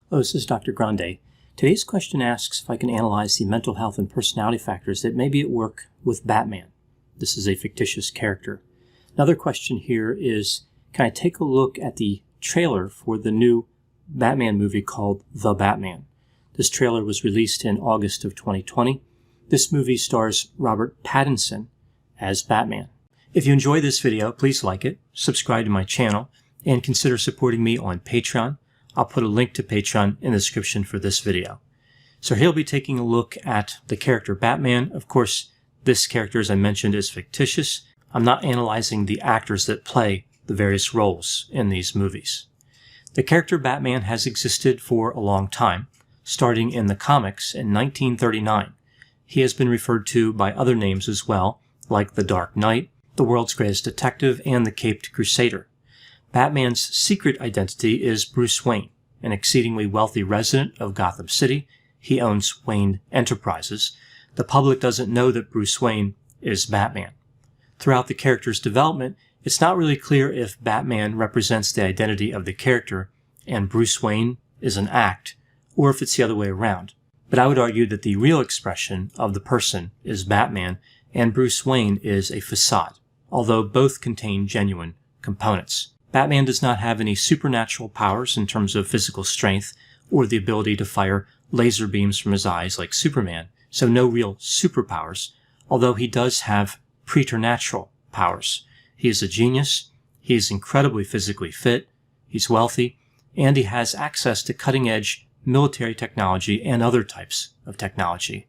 Hello, this is Dr. Grande. Today's question asks if I can analyze the mental health and personality factors that may be at work with Batman. This is a fictitious character. Another question here is, can I take a look at the trailer for the new Batman movie called The Batman? This trailer was released in August of 2020. This movie stars Robert Pattinson as Batman. If you enjoy this video, please like it, subscribe to my channel, and consider supporting me on Patreon. I'll put a link to Patreon in the description for this video. So he'll be taking a look at the character Batman. Of course, this character, as I mentioned, is fictitious. I'm not analyzing the actors that play the various roles in these movies. The character Batman has existed for a long time, starting in the comics in 1939. He has been referred to by other names as well, like the Dark Knight, the World's Greatest Detective, and the Caped Crusader. Batman's secret identity is Bruce Wayne, an exceedingly wealthy resident of Gotham City. He owns Wayne Enterprises. The public doesn't know that Bruce Wayne is Batman. Throughout the character's development, it's not really clear if Batman represents the identity of the character and Bruce Wayne is an act, or if it's the other way around. But I would argue that the real expression of the person is Batman and Bruce Wayne is a facade, although both contain genuine components. Batman does not have any supernatural powers in terms of physical strength or the ability to fire laser beams from his eyes like Superman, so no real superpowers, although he does have preternatural powers. He is a genius, he is incredibly physically fit, he's wealthy, and he has access to cutting-edge military technology and other types of technology.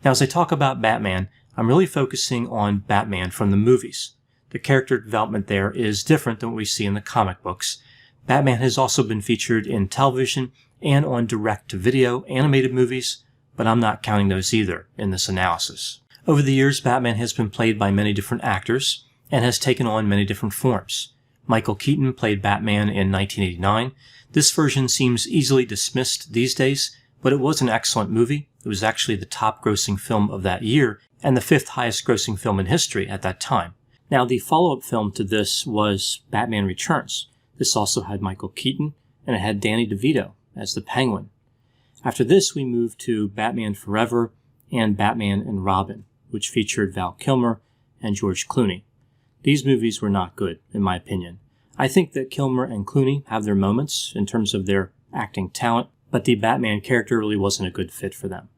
Now, as I talk about Batman, I'm really focusing on Batman from the movies. The character development there is different than what we see in the comic books. Batman has also been featured in television and on direct-to-video animated movies, but I'm not counting those either in this analysis. Over the years, Batman has been played by many different actors and has taken on many different forms. Michael Keaton played Batman in 1989. This version seems easily dismissed these days, but it was an excellent movie. It was actually the top-grossing film of that year and the fifth highest-grossing film in history at that time. Now, the follow-up film to this was Batman Returns. This also had Michael Keaton, and it had Danny DeVito as the Penguin. After this, we moved to Batman Forever and Batman and Robin, which featured Val Kilmer and George Clooney. These movies were not good, in my opinion. I think that Kilmer and Clooney have their moments in terms of their acting talent, but the Batman character really wasn't a good fit for them.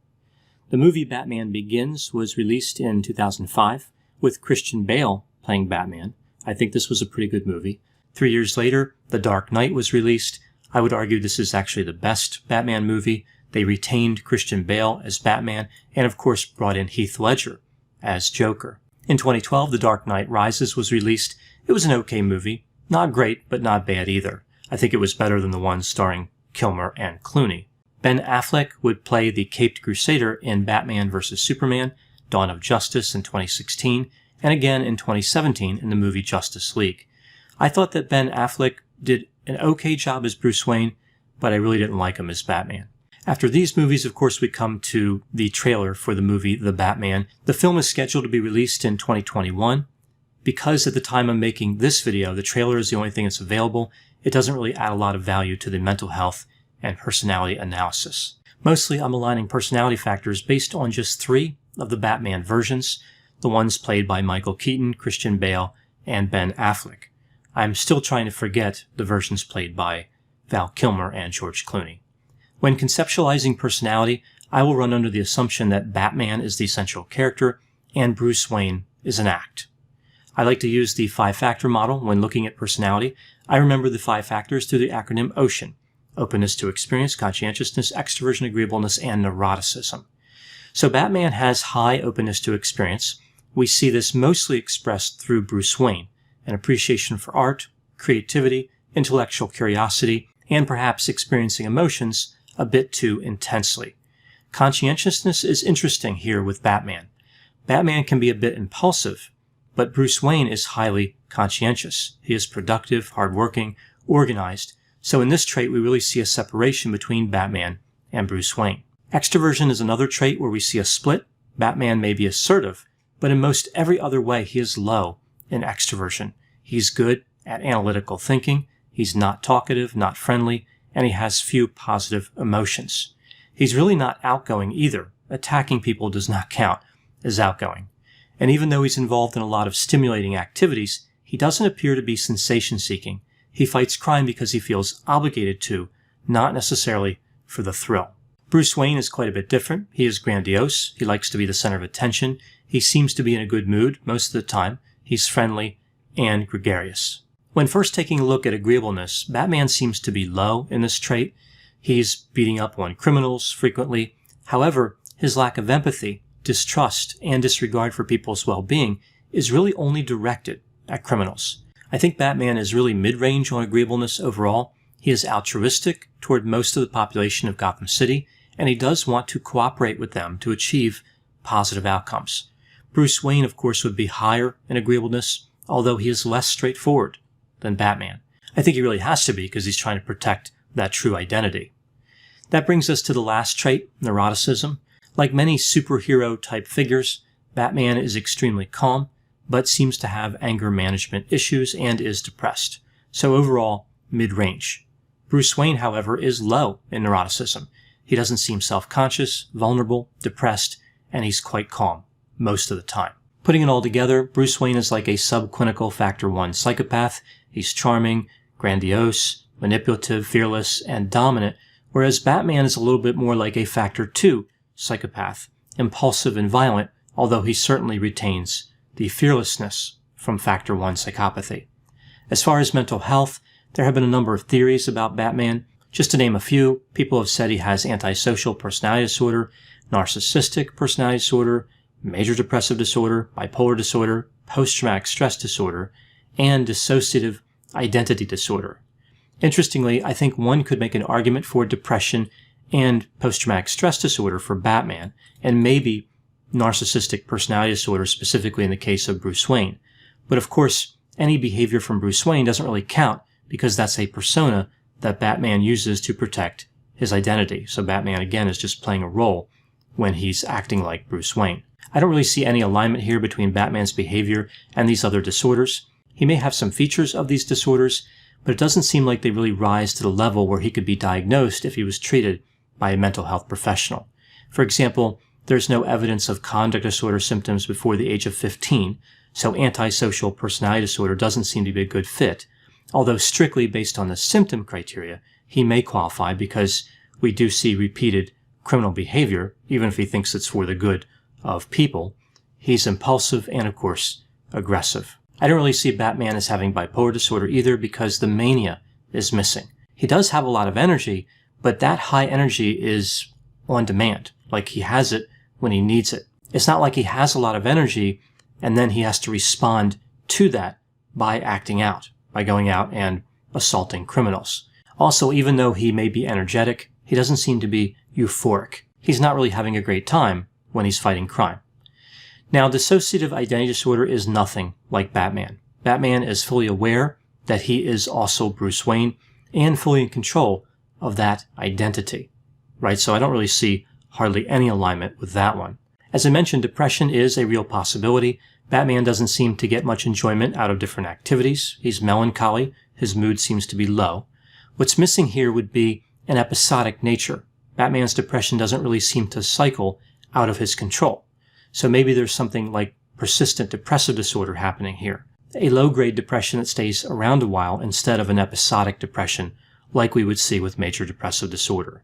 The movie Batman Begins was released in 2005 with Christian Bale playing Batman. I think this was a pretty good movie. 3 years later, The Dark Knight was released. I would argue this is actually the best Batman movie. They retained Christian Bale as Batman and, of course, brought in Heath Ledger as Joker. In 2012, The Dark Knight Rises was released. It was an okay movie. Not great, but not bad either. I think it was better than the one starring Kilmer and Clooney. Ben Affleck would play the Caped Crusader in Batman vs. Superman, Dawn of Justice in 2016, and again in 2017 in the movie Justice League. I thought that Ben Affleck did an okay job as Bruce Wayne, but I really didn't like him as Batman. After these movies, of course, we come to the trailer for the movie The Batman. The film is scheduled to be released in 2021. Because at the time I'm making this video, the trailer is the only thing that's available, it doesn't really add a lot of value to the mental health and personality analysis. Mostly, I'm aligning personality factors based on just 3 of the Batman versions, the ones played by Michael Keaton, Christian Bale, and Ben Affleck. I'm still trying to forget the versions played by Val Kilmer and George Clooney. When conceptualizing personality, I will run under the assumption that Batman is the central character and Bruce Wayne is an act. I like to use the 5-factor model when looking at personality. I remember the 5 factors through the acronym OCEAN: openness to experience, conscientiousness, extroversion, agreeableness, and neuroticism. So Batman has high openness to experience. We see this mostly expressed through Bruce Wayne, an appreciation for art, creativity, intellectual curiosity, and perhaps experiencing emotions a bit too intensely. Conscientiousness is interesting here with Batman. Batman can be a bit impulsive, but Bruce Wayne is highly conscientious. He is productive, hardworking, organized, so in this trait we really see a separation between Batman and Bruce Wayne. Extroversion is another trait where we see a split. Batman may be assertive, but in most every other way he is low in extroversion. He's good at analytical thinking, he's not talkative, not friendly, and he has few positive emotions. He's really not outgoing either. Attacking people does not count as outgoing. And even though he's involved in a lot of stimulating activities, he doesn't appear to be sensation-seeking. He fights crime because he feels obligated to, not necessarily for the thrill. Bruce Wayne is quite a bit different. He is grandiose. He likes to be the center of attention. He seems to be in a good mood most of the time. He's friendly and gregarious. When first taking a look at agreeableness, Batman seems to be low in this trait. He's beating up on criminals frequently. However, his lack of empathy, distrust, and disregard for people's well-being is really only directed at criminals. I think Batman is really mid-range on agreeableness overall. He is altruistic toward most of the population of Gotham City, and he does want to cooperate with them to achieve positive outcomes. Bruce Wayne, of course, would be higher in agreeableness, although he is less straightforward than Batman. I think he really has to be because he's trying to protect that true identity. That brings us to the last trait, neuroticism. Like many superhero-type figures, Batman is extremely calm, but seems to have anger management issues and is depressed. So overall, mid-range. Bruce Wayne, however, is low in neuroticism. He doesn't seem self-conscious, vulnerable, depressed, and he's quite calm most of the time. Putting it all together, Bruce Wayne is like a subclinical Factor 1 psychopath. He's charming, grandiose, manipulative, fearless, and dominant, whereas Batman is a little bit more like a Factor 2 psychopath, impulsive and violent, although he certainly retains the fearlessness from Factor 1 psychopathy. As far as mental health, there have been a number of theories about Batman. Just to name a few, people have said he has antisocial personality disorder, narcissistic personality disorder, major depressive disorder, bipolar disorder, post-traumatic stress disorder, and dissociative identity disorder. Interestingly, I think one could make an argument for depression and post-traumatic stress disorder for Batman, and maybe narcissistic personality disorder specifically in the case of Bruce Wayne. But of course, any behavior from Bruce Wayne doesn't really count because that's a persona that Batman uses to protect his identity. So Batman, again, is just playing a role when he's acting like Bruce Wayne. I don't really see any alignment here between Batman's behavior and these other disorders. He may have some features of these disorders, but it doesn't seem like they really rise to the level where he could be diagnosed if he was treated by a mental health professional. For example, there's no evidence of conduct disorder symptoms before the age of 15, so antisocial personality disorder doesn't seem to be a good fit. Although strictly based on the symptom criteria, he may qualify because we do see repeated criminal behavior, even if he thinks it's for the good of people. He's impulsive and, of course, aggressive. I don't really see Batman as having bipolar disorder either because the mania is missing. He does have a lot of energy, but that high energy is on demand. Like he has it when he needs it. It's not like he has a lot of energy and then he has to respond to that by acting out, by going out and assaulting criminals. Also, even though he may be energetic, he doesn't seem to be euphoric. He's not really having a great time when he's fighting crime. Now, dissociative identity disorder is nothing like Batman. Batman is fully aware that he is also Bruce Wayne and fully in control of that identity, right? So I don't really see hardly any alignment with that one. As I mentioned, depression is a real possibility. Batman doesn't seem to get much enjoyment out of different activities. He's melancholy. His mood seems to be low. What's missing here would be an episodic nature. Batman's depression doesn't really seem to cycle out of his control. So maybe there's something like persistent depressive disorder happening here. A low-grade depression that stays around a while instead of an episodic depression like we would see with major depressive disorder.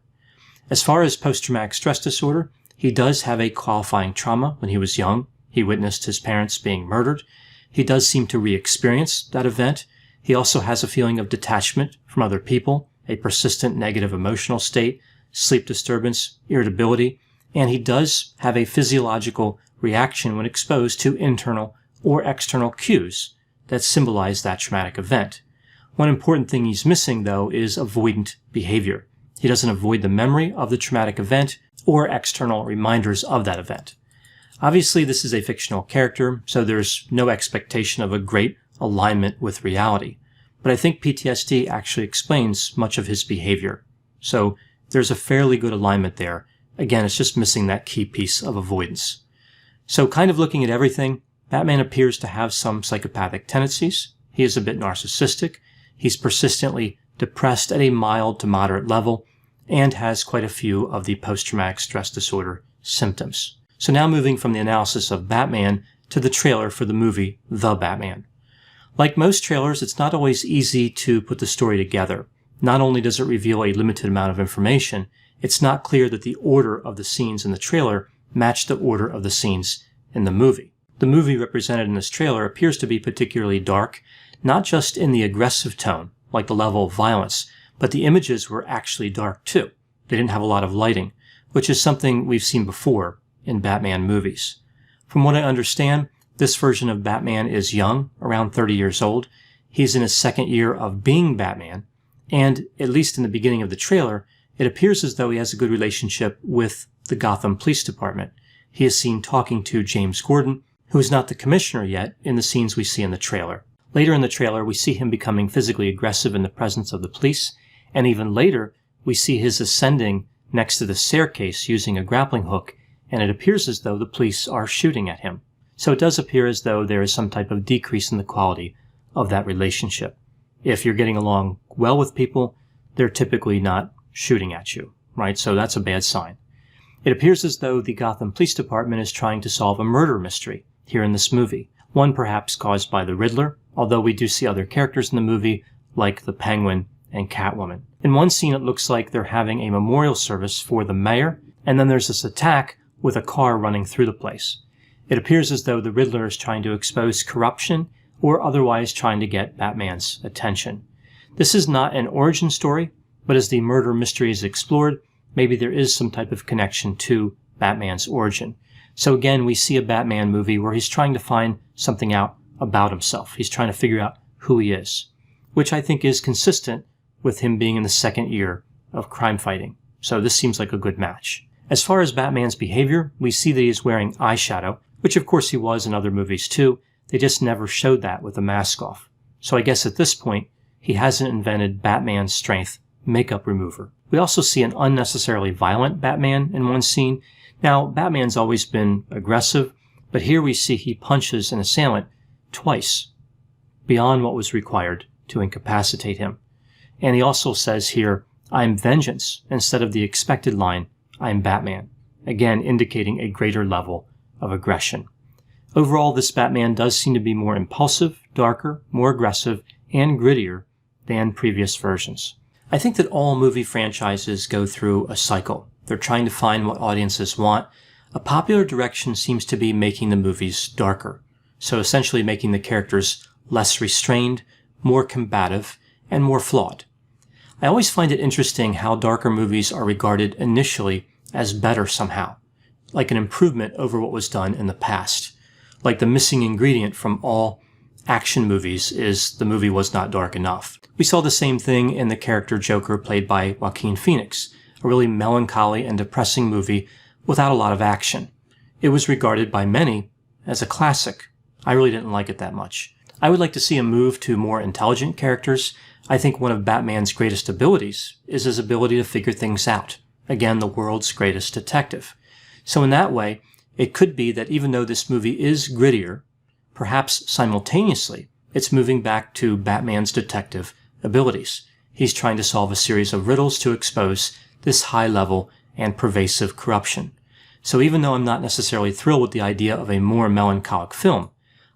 As far as post-traumatic stress disorder, he does have a qualifying trauma when he was young. He witnessed his parents being murdered. He does seem to re-experience that event. He also has a feeling of detachment from other people, a persistent negative emotional state, sleep disturbance, irritability, and he does have a physiological reaction when exposed to internal or external cues that symbolize that traumatic event. One important thing he's missing, though, is avoidant behavior. He doesn't avoid the memory of the traumatic event or external reminders of that event. Obviously, this is a fictional character, so there's no expectation of a great alignment with reality. But I think PTSD actually explains much of his behavior. So there's a fairly good alignment there. Again, it's just missing that key piece of avoidance. So kind of looking at everything, Batman appears to have some psychopathic tendencies. He is a bit narcissistic. He's persistently depressed at a mild to moderate level, and has quite a few of the post-traumatic stress disorder symptoms. So now moving from the analysis of Batman to the trailer for the movie The Batman. Like most trailers, it's not always easy to put the story together. Not only does it reveal a limited amount of information, it's not clear that the order of the scenes in the trailer match the order of the scenes in the movie. The movie represented in this trailer appears to be particularly dark, not just in the aggressive tone, like the level of violence, but the images were actually dark too. They didn't have a lot of lighting, which is something we've seen before in Batman movies. From what I understand, this version of Batman is young, around 30 years old. He's in his second year of being Batman, and at least in the beginning of the trailer, it appears as though he has a good relationship with the Gotham Police Department. He is seen talking to James Gordon, who is not the commissioner yet in the scenes we see in the trailer. Later in the trailer, we see him becoming physically aggressive in the presence of the police, and even later, we see his ascending next to the staircase using a grappling hook, and it appears as though the police are shooting at him. So it does appear as though there is some type of decrease in the quality of that relationship. If you're getting along well with people, they're typically not shooting at you, right? So that's a bad sign. It appears as though the Gotham Police Department is trying to solve a murder mystery here in this movie, one perhaps caused by the Riddler, although we do see other characters in the movie like the Penguin and Catwoman. In one scene, it looks like they're having a memorial service for the mayor, and then there's this attack with a car running through the place. It appears as though the Riddler is trying to expose corruption or otherwise trying to get Batman's attention. This is not an origin story, but as the murder mystery is explored, maybe there is some type of connection to Batman's origin. So again, we see a Batman movie where he's trying to find something out about himself. He's trying to figure out who he is, which I think is consistent with him being in the second year of crime fighting. So this seems like a good match. As far as Batman's behavior, we see that he's wearing eyeshadow, which of course he was in other movies too. They just never showed that with the mask off. So I guess at this point, he hasn't invented Batman's strength makeup remover. We also see an unnecessarily violent Batman in one scene. Now, Batman's always been aggressive, but here we see he punches an assailant twice, beyond what was required to incapacitate him. And he also says here, "I'm vengeance," instead of the expected line, "I'm Batman," again indicating a greater level of aggression. Overall, this Batman does seem to be more impulsive, darker, more aggressive, and grittier than previous versions. I think that all movie franchises go through a cycle. They're trying to find what audiences want. A popular direction seems to be making the movies darker, so essentially making the characters less restrained, more combative, and more flawed. I always find it interesting how darker movies are regarded initially as better somehow, like an improvement over what was done in the past. Like the missing ingredient from all action movies is the movie was not dark enough. We saw the same thing in the character Joker played by Joaquin Phoenix, a really melancholy and depressing movie without a lot of action. It was regarded by many as a classic. I really didn't like it that much. I would like to see a move to more intelligent characters. I think one of Batman's greatest abilities is his ability to figure things out. Again, the world's greatest detective. So in that way, it could be that even though this movie is grittier, perhaps simultaneously, it's moving back to Batman's detective abilities. He's trying to solve a series of riddles to expose this high-level and pervasive corruption. So even though I'm not necessarily thrilled with the idea of a more melancholic film,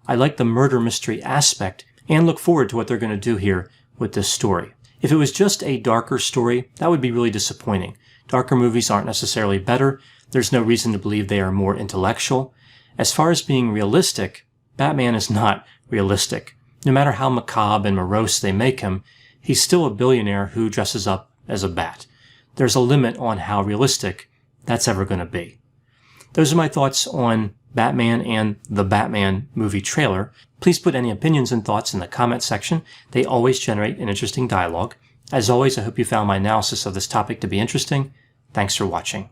I like the murder mystery aspect and look forward to what they're going to do here with this story. If it was just a darker story, that would be really disappointing. Darker movies aren't necessarily better. There's no reason to believe they are more intellectual. As far as being realistic, Batman is not realistic. No matter how macabre and morose they make him, he's still a billionaire who dresses up as a bat. There's a limit on how realistic that's ever going to be. Those are my thoughts on Batman and the Batman movie trailer. Please put any opinions and thoughts in the comment section. They always generate an interesting dialogue. As always, I hope you found my analysis of this topic to be interesting. Thanks for watching.